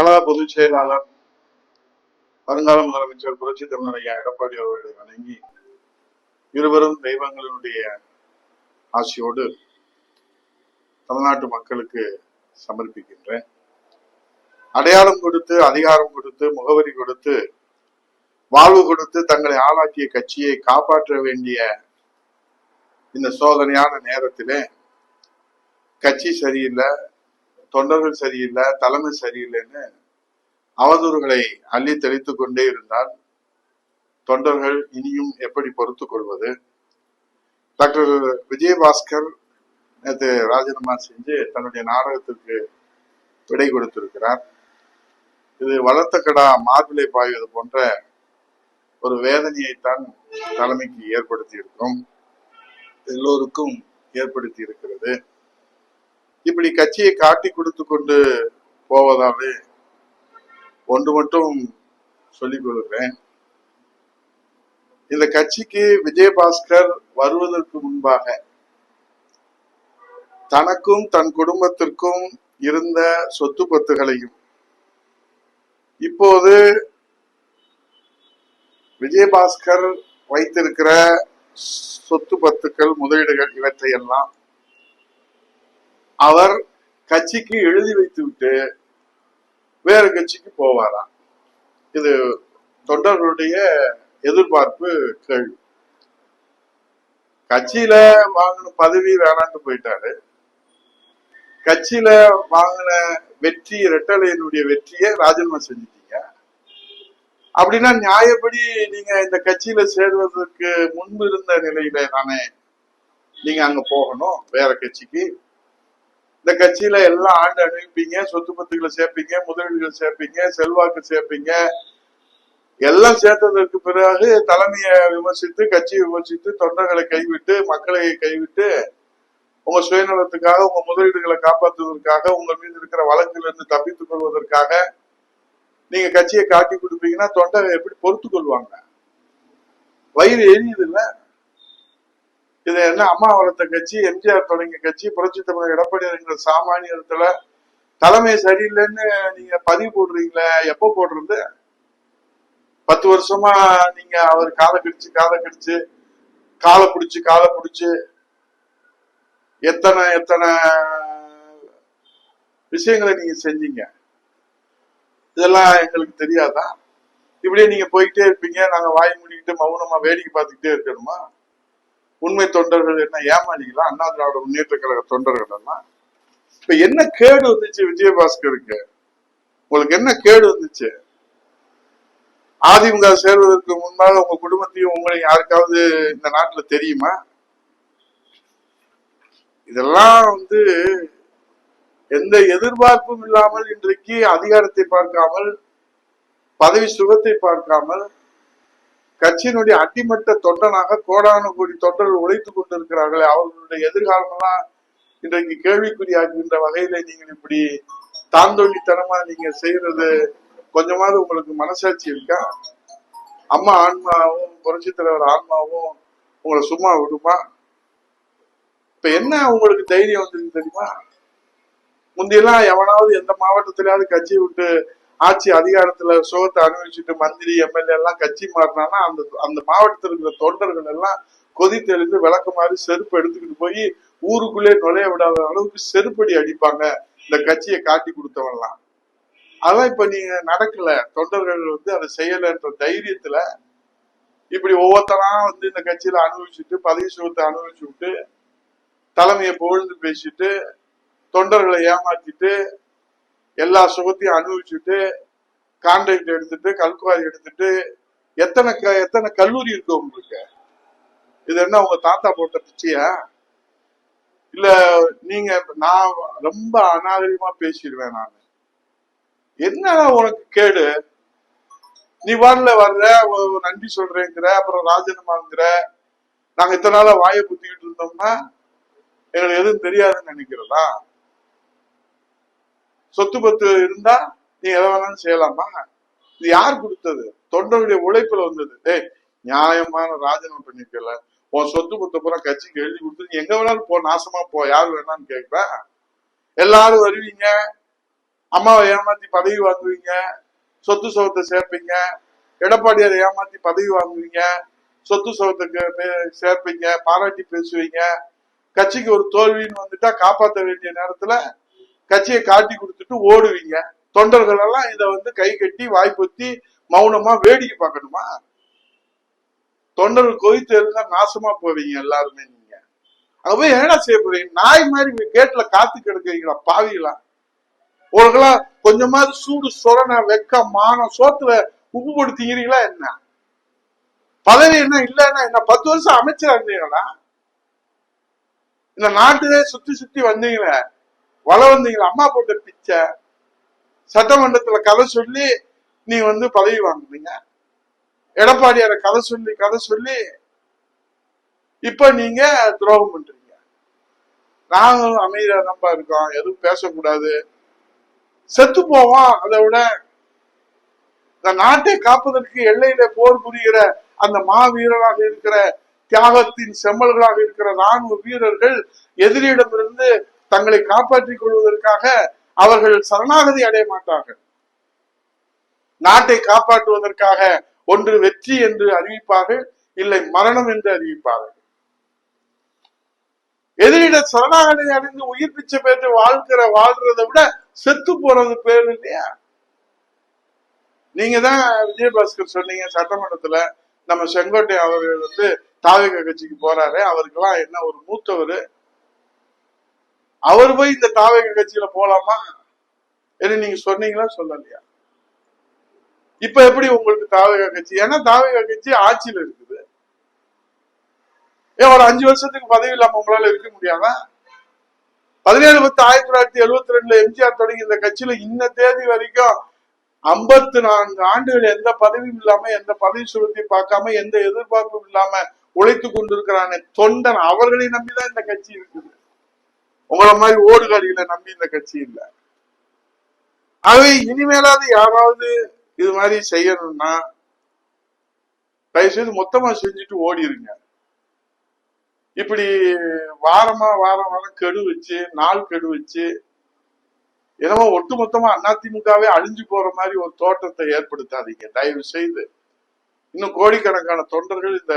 கழக பொதுச் செயலாளர் வருங்கால முதலமைச்சர் புரட்சி தமிழர் ஐயா எடப்பாடி அவர்களை வணங்கி இருவரும் தெய்வங்களினுடைய ஆசியோடு தமிழ்நாட்டு மக்களுக்கு சமர்ப்பிக்கின்றேன். அடையாளம் கொடுத்து, அதிகாரம் கொடுத்து, முகவரி கொடுத்து, வாழ்வு கொடுத்து தங்களை ஆளாக்கிய கட்சியை காப்பாற்ற வேண்டிய இந்த சோதனையான நேரத்திலே கட்சி சரியில்லை, தொண்டர்கள் சரியில்லை, தலைமை சரியில்லைன்னு அவதூறுகளை அள்ளி தெளித்துக் கொண்டே இருந்தால் தொண்டர்கள் இனியும் எப்படி பொறுத்துக் கொள்வது? டாக்டர் விஜயபாஸ்கர் நேற்று ராஜினாமா செஞ்சு தன்னுடைய நாடகத்திற்கு விடை கொடுத்திருக்கிறார். இது வளர்த்த கடா மார்பிலை பாய்வது போன்ற ஒரு வேதனையைத்தான் தலைமைக்கு ஏற்படுத்தி இருக்கும், எல்லோருக்கும் ஏற்படுத்தி இருக்கிறது. இப்படி கட்சியை காட்டி கொடுத்து கொண்டு போவதாலே ஒன்று மட்டும் சொல்லிக் கொள்கிறேன். இந்த கட்சிக்கு விஜயபாஸ்கர் வருவதற்கு முன்பாக தனக்கும் தன் குடும்பத்திற்கும் இருந்த சொத்து பத்துகளையும் இப்போது விஜயபாஸ்கர் வைத்திருக்கிற சொத்து பத்துக்கள், முதலீடுகள் இவற்றையெல்லாம் அவர் கட்சிக்கு எழுதி வைத்து விட்டு வேற கட்சிக்கு போவாராம். இது தொண்டர்களுடைய எதிர்பார்ப்பு கேள்வி. கட்சியில வாங்கின பதவி வேணான்னு போயிட்டாரு. கட்சியில வாங்கின வெற்றி, இரட்டலையினுடைய வெற்றியை ராஜினாமா செஞ்சிட்டீங்க. அப்படின்னா நியாயப்படி நீங்க இந்த கட்சியில சேர்வதற்கு முன்பு இருந்த நிலையில தானே நீங்க அங்க போகணும், வேற கட்சிக்கு. இந்த கட்சியில எல்லாம் ஆண்டு அனுப்பிப்பீங்க, சொத்து பத்துக்களை சேர்ப்பீங்க, முதலீடுகள் சேர்ப்பீங்க, செல்வாக்கு சேர்ப்பீங்க. எல்லாம் சேர்த்ததற்கு பிறகு தலைமையை விமர்சித்து, கட்சியை விமர்சித்து, தொண்டர்களை கைவிட்டு, மக்களை கைவிட்டு, உங்க சுயநலத்துக்காக, உங்க முதலீடுகளை காப்பாற்றுவதற்காக, உங்க மீது இருக்கிற வழக்கில் இருந்து தப்பித்துக் கொள்வதற்காக நீங்க கட்சியை காட்டி கொடுப்பீங்கன்னா தொண்டரை எப்படி பொறுத்து கொள்வாங்க? வயிறு எரியுது இல்ல? இது என்ன அம்மா வளர்த்த கட்சி, எம்ஜிஆர் தொடங்கிய கட்சி, புரட்சி தமிழர் எடப்பாடி சாமானியத்துல தலைமை சரியில்லைன்னு நீங்க பதிவு போடுறீங்களே, எப்ப போடுறது? 10 வருஷமா நீங்க அவர் காலை கடிச்சு காலை பிடிச்சு எத்தனை எத்தனை விஷயங்களை நீங்க செஞ்சீங்க. இதெல்லாம் எங்களுக்கு தெரியாதா? இப்படியே நீங்க போயிட்டே இருப்பீங்க, நாங்க வாய் மூடிக்கிட்டு மௌனமா வேடிக்கை பார்த்துக்கிட்டே இருக்கணுமா? உண்மை தொண்டர்கள் என்ன ஏமாளிகளா? அண்ணா திராவிட முன்னேற்ற கழக தொண்டர்கள் எல்லாம் இப்ப என்ன கேடு வந்துச்சு விஜயபாஸ்கருக்கு? உங்களுக்கு என்ன கேடு வந்துச்சு? அதிமுக சேர்வதற்கு முன்பாக உங்க குடும்பத்தையும் உங்களையும் யாருக்காவது இந்த நாட்டுல தெரியுமா? இதெல்லாம் எந்த எதிர்பார்ப்பும் இல்லாமல் இன்றைக்கு அதிகாரத்தை பார்க்காமல், பதவி சுகத்தை பார்க்காமல், கட்சியினுடைய அடிமட்ட தொண்டனாக கோடானு கோடி தொண்டர்கள் உழைத்துக் கொண்டிருக்கிறார்களே, அவர்களுடைய எதிர்காலம் எல்லாம் இன்றைக்கு கேள்விக்குறியாகின்ற வகையில நீங்கள் இப்படி தாந்தோண்டித்தனமா நீங்க செய்யறது கொஞ்சமாவது உங்களுக்கு மனசாட்சி இருக்கா? அம்மா ஆன்மாவும் புரட்சி தலைவர் ஆன்மாவும் உங்களை சும்மா விடுமா? இப்ப என்ன உங்களுக்கு தைரியம் வந்துருக்கு தெரியுமா? முந்தையெல்லாம் எவனாவது எந்த மாவட்டத்திலாவது கட்சி விட்டு ஆட்சி அதிகாரத்துல சுகத்தை அனுபவிச்சுட்டு மந்திரி எம்எல்ஏ எல்லாம் கட்சி மாறினானா அந்த மாவட்டத்தில் இருக்கிற தொண்டர்கள் எல்லாம் கொதித்தெழுந்து விளக்குமாறு செருப்பு எடுத்துக்கிட்டு போய் ஊருக்குள்ளே நுழைய விடாத அளவுக்கு செருப்படி அடிப்பாங்க இந்த கட்சியை காட்டி கொடுத்தவன்லாம். அதான் இப்ப நீங்க நடக்கல. தொண்டர்கள் அதை செய்யலன்ற தைரியத்துல இப்படி ஒவ்வொருத்தரா இந்த கட்சியில அனுபவிச்சுட்டு, பதவி சுகத்தை அனுபவிச்சு விட்டு, தலைமையை புகழ்ந்து பேசிட்டு, தொண்டர்களை ஏமாத்திட்டு, எல்லா சுகத்தையும் அனுபவிச்சுட்டு, கான்ட்ராக்ட் எடுத்துட்டு, கல்குவாரி எடுத்துட்டு, எத்தனை கல்லூரி இருக்கு உங்களுக்கு? இது என்ன உங்க தாத்தா போட்ட பிச்சையா? இல்ல நீங்க, நான் ரொம்ப அநாகரிகமா பேசிடுவேன். நான் என்ன உனக்கு கேடு? நீ வர்ற நன்றி சொல்றேங்கிற, அப்புறம் ராஜினாமாங்கிற. நாங்க இத்தனை நாளா வாயை புத்திக்கிட்டு இருந்தோம்னா எங்களுக்கு எதுவும் தெரியாதுன்னு நினைக்கிறதா? சொத்து பத்து இருந்தா நீ எதை வேணாலும் செய்யலாமா? இது யார் கொடுத்தது? தொண்டருடைய உழைப்புல வந்தது. நியாயமான ராஜினாமா பண்ணிருக்கல, உன் சொத்து பத்து பூரா கட்சிக்கு எழுதி கொடுத்து நீ எங்க வேணாலும் போ, நாசமா போ, யாரு வேணான்னு கேட்க. எல்லாரும் வருவீங்க, அம்மாவை ஏமாத்தி பதவி வாங்குவீங்க, சொத்து சுகத்தை சேர்ப்பீங்க. எடப்பாடியாரை ஏமாத்தி பதவி வாங்குவீங்க, சொத்து சுகத்துக்கு சேர்ப்பீங்க, பாராட்டி பேசுவீங்க. கட்சிக்கு ஒரு தோல்வின்னு வந்துட்டா காப்பாற்ற வேண்டிய நேரத்துல கட்சியை காட்டி கொடுத்துட்டு ஓடுவீங்க. தொண்டர்கள் எல்லாம் இதை கை கட்டி வாய்ப்புத்தி மௌனமா வேடிக்கை பார்க்கணுமா? தொண்டர்கள் கொதித்து இருந்தா நாசமா போவீங்க எல்லாருமே. நீங்க அங்க போய் என்ன செய்ய போறீங்க? நாய் மாதிரி கேட்ல காத்து கிடக்குறீங்களா பாவிகளா? உங்களுக்கெல்லாம் கொஞ்சமாவது சூடு சொரண வெக்க மானம் சோத்துல உப்பு போட்டு திங்கிறீங்களா என்ன? பதவி என்ன இல்லன்னா என்ன? 10 வருஷம் அமைச்சரா இருந்தீங்களா? இந்த நாட்டிலே சுத்தி சுத்தி வந்தீங்களே, வள வந்தீங்களா? அம்மா போட்ட பிச்சை சட்டமன்றத்துல கதை சொல்லி நீ பதவி வாங்குவீங்க. எடப்பாடியார கதை சொல்லி இப்ப நீங்க துரோகம் பண்றீங்க. நாங்களும் அமைதியா தான் இருக்கோம், எதுவும் பேசக்கூடாது, செத்து போவோம். அதை விட இந்த நாட்டை காப்பதற்கு எல்லையில போர் புரிகிற அந்த மாவீரராக இருக்கிற தியாகத்தின் செம்மல்களாக இருக்கிற ராணுவ வீரர்கள் எதிரியிடமிருந்து தங்களை காப்பாற்றிக் கொள்வதற்காக அவர்கள் சரணாகதி அடைய மாட்டார்கள். நாட்டை காப்பாற்றுவதற்காக ஒன்று வெற்றி என்று அறிவிப்பார்கள், இல்லை மரணம் என்று அறிவிப்பார்கள். எதிரிட சரணாகதி அடைந்து உயிர் பிச்சை பெற்று வாழ்றதை விட செத்து போறது பேர் இல்லையா? நீங்க தான் விஜயபாஸ்கர் சொன்னீங்க சட்டமன்றத்துல, நம்ம செங்கோட்டை அவர்கள் தாவேகா கட்சிக்கு போறாரு, அவருக்கெல்லாம் என்ன ஒரு மூத்தவர், அவர் போய் இந்த தாவேகா கட்சியில போலாமா என்று நீங்க சொன்னீங்களா சொல்லலையா? இப்ப எப்படி உங்களுக்கு தாவேகா கட்சி? ஏன்னா தாவேகா கட்சி ஆட்சியில இருக்குது. ஒரு 5 வருஷத்துக்கு பதவி இல்லாம உங்களால இருக்க முடியாதா? 17/10/1972 எம்ஜிஆர் தொடங்கி இந்த கட்சியில இன்ன தேதி வரைக்கும் 54 ஆண்டுகள் எந்த பதவியும் இல்லாம, எந்த பதவி சுகத்தை பார்க்காம, எந்த எதிர்பார்ப்பும் இல்லாம உழைத்து கொண்டிருக்கிறானே தொண்டன், அவர்களை நம்பிதான் இந்த கட்சி இருக்குது. உங்களை மாதிரி ஓடுகாடிகளை நம்பி இந்த கட்சி இல்லை. ஆகவே இனிமேலாவது யாராவது இது மாதிரி செய்யணும்னா தயவு செய்து மொத்தமா செஞ்சுட்டு ஓடிருங்க. இப்படி வாரம் கெடு வச்சு, நாள் கெடு வச்சு, என்னமோ ஒட்டுமொத்தமா அதிமுகவே அழிஞ்சு போற மாதிரி ஒரு தோற்றத்தை ஏற்படுத்தாதீங்க தயவு செய்து. இன்னும் கோடிக்கணக்கான தொண்டர்கள் இந்த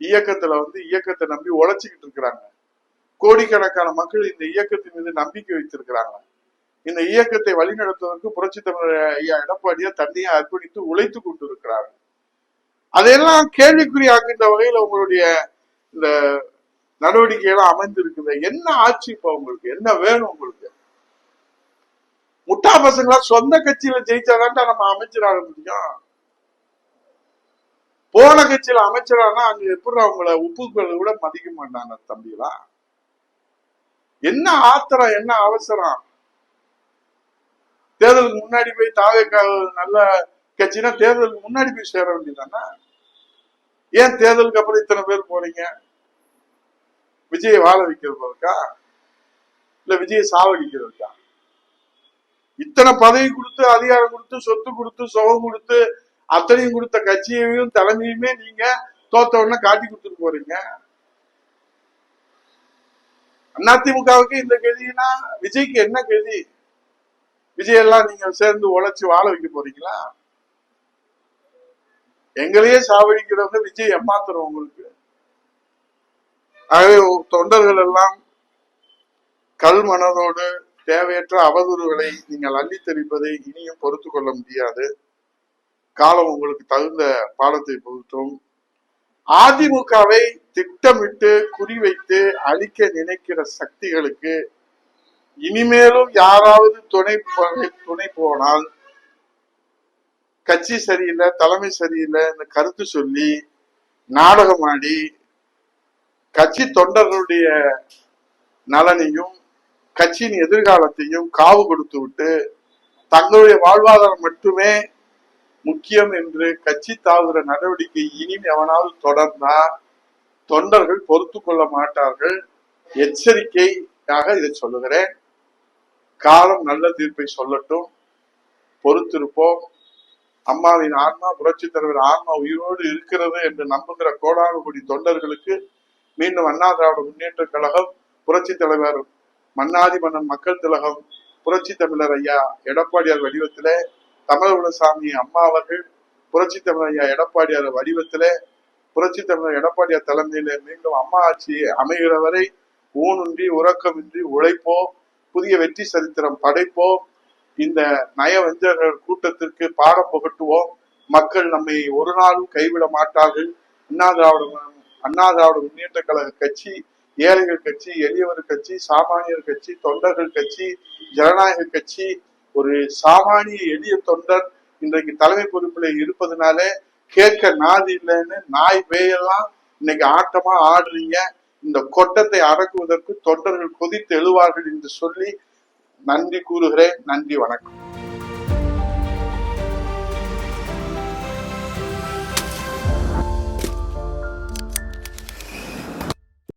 இயக்கத்துல இயக்கத்தை நம்பி உழைச்சிக்கிட்டு இருக்கிறாங்க. கோடிக்கணக்கான மக்கள் இந்த இயக்கத்தின் மீது நம்பிக்கை வைத்திருக்கிறாங்க. இந்த இயக்கத்தை வழிநடத்துவதற்கு புரட்சி தமிழர் ஐயா எடப்பாடியார் தன்னையே அர்ப்பணித்து உழைத்து கொண்டிருக்கிறார். அதையெல்லாம் கேள்விக்குறியாக்குகின்ற வகையில உங்களுடைய இந்த நடவடிக்கையெல்லாம் அமைந்திருக்குது. என்ன ஆட்சி இப்ப உங்களுக்கு? என்ன வேணும் உங்களுக்கு? முட்டா பசங்களா சொந்த கட்சியில ஜெயிச்சாதான் நம்ம அமைச்சராக முடியும். போன கட்சியில அமைச்சரானா அங்க எப்படி அவங்கள உப்புக்களை கூட மதிக்க மாட்டாங்க தம்பிகளா? என்ன ஆத்திரம், என்ன அவசரம்? தேர்தலுக்கு முன்னாடி போய் தாவேகா நல்ல கட்சினா தேர்தலுக்கு முன்னாடி போய் சேர வேண்டியதானா? ஏன் தேர்தலுக்கு அப்புறம் இத்தனை பேர் போறீங்க? விஜயை வாழ வைக்கிறதுக்கா இல்ல விஜயை சாவடிக்கிறதுக்கா? இத்தனை பதவி கொடுத்து, அதிகாரம் கொடுத்து, சொத்து கொடுத்து, சுகம் கொடுத்து, அத்தனையும் கொடுத்த கட்சியையும் தலைமையுமே நீங்க தோத்த உடனே காட்டி கொடுத்துட்டு போறீங்க. அதிமுகவுக்கு இந்த கதினா விஜய்க்கு என்ன கதி? விஜய் எல்லாம் நீங்க சேர்ந்து உழைச்சு வாழ வைக்க போறீங்களா? எங்களையே சாவடிக்கிறவங்க விஜய் ஏமாத்துறோம் உங்களுக்கு. ஆகவே தொண்டர்கள் எல்லாம் கல் மனதோடு தேவையற்ற அவதூறுகளை நீங்கள் அள்ளி தெரிப்பதை இனியும் பொறுத்து கொள்ள முடியாது. காலம் உங்களுக்கு தகுந்த பாடத்தை புகுத்தும். அதிமுகவை திட்டமிட்டு குறிவைத்து அழிக்க நினைக்கிற சக்திகளுக்கு இனிமேலும் யாராவது துணை போனால் கட்சி சரியில்லை, தலைமை சரியில்லை இந்த கருத்து சொல்லி நாடகமாடி கட்சி தொண்டர்களுடைய நலனையும் கட்சியின் எதிர்காலத்தையும் காவு கொடுத்து விட்டு தங்களுடைய வாழ்வாதாரம் மட்டுமே முக்கியம் என்று கட்சி தாவுகிற நடவடிக்கை இனி எவனாவது தொடர்ந்தா தொண்டர்கள் பொறுத்து கொள்ள மாட்டார்கள். எச்சரிக்கையாக இதை சொல்லுகிறேன். காலம் நல்ல தீர்ப்பை சொல்லட்டும், பொறுத்திருப்போம். அம்மாவின் ஆன்மா, புரட்சி தலைவர் ஆன்மா உயிரோடு இருக்கிறது என்று நம்புகிற கோடானு கோடி தொண்டர்களுக்கு மீண்டும் அண்ணா திராவிட முன்னேற்ற கழகம், புரட்சி தலைவர் மன்னாதி மன்னன் மக்கள் திலகம் புரட்சி தமிழர் ஐயா எடப்பாடியார் வடிவத்தில, தமிழகுலசாமி அம்மா அவர்கள் புரட்சி தமிழர் ஐயா எடப்பாடியார் வடிவத்தில, புரட்சி தமிழர் எடப்பாடியார் தலைமையில மீண்டும் அம்மா ஆட்சி அமைகிற வரை ஊனுன்றி உறக்கமின்றி உழைப்போம், புதிய வெற்றி சரித்திரம் படைப்போம், இந்த நயவஞ்சகர்கள் கூட்டத்திற்கு பாடம் புகட்டுவோம். மக்கள் நம்மை ஒரு நாளும் கைவிட மாட்டார்கள். அண்ணா திராவிட முன்னேற்ற கழக கட்சி ஏழைகள் கட்சி, எளியவர் கட்சி, சாமானியர் கட்சி, தொண்டர்கள் கட்சி, ஜனநாயக கட்சி. ஒரு சாமானிய எளிய தொண்டர் இன்றைக்கு தலைமை பொறுப்பில் இருப்பதனால கேட்க நாதி இல்லைன்னு நாய் பேயெல்லாம் இன்னைக்கு ஆட்டமா ஆடுறீங்க. இந்த கொட்டத்தை அடக்குவதற்கு தொண்டர்கள் கொதித்து எழுவார்கள் என்று சொல்லி நன்றி கூறுகிறேன். நன்றி, வணக்கம்.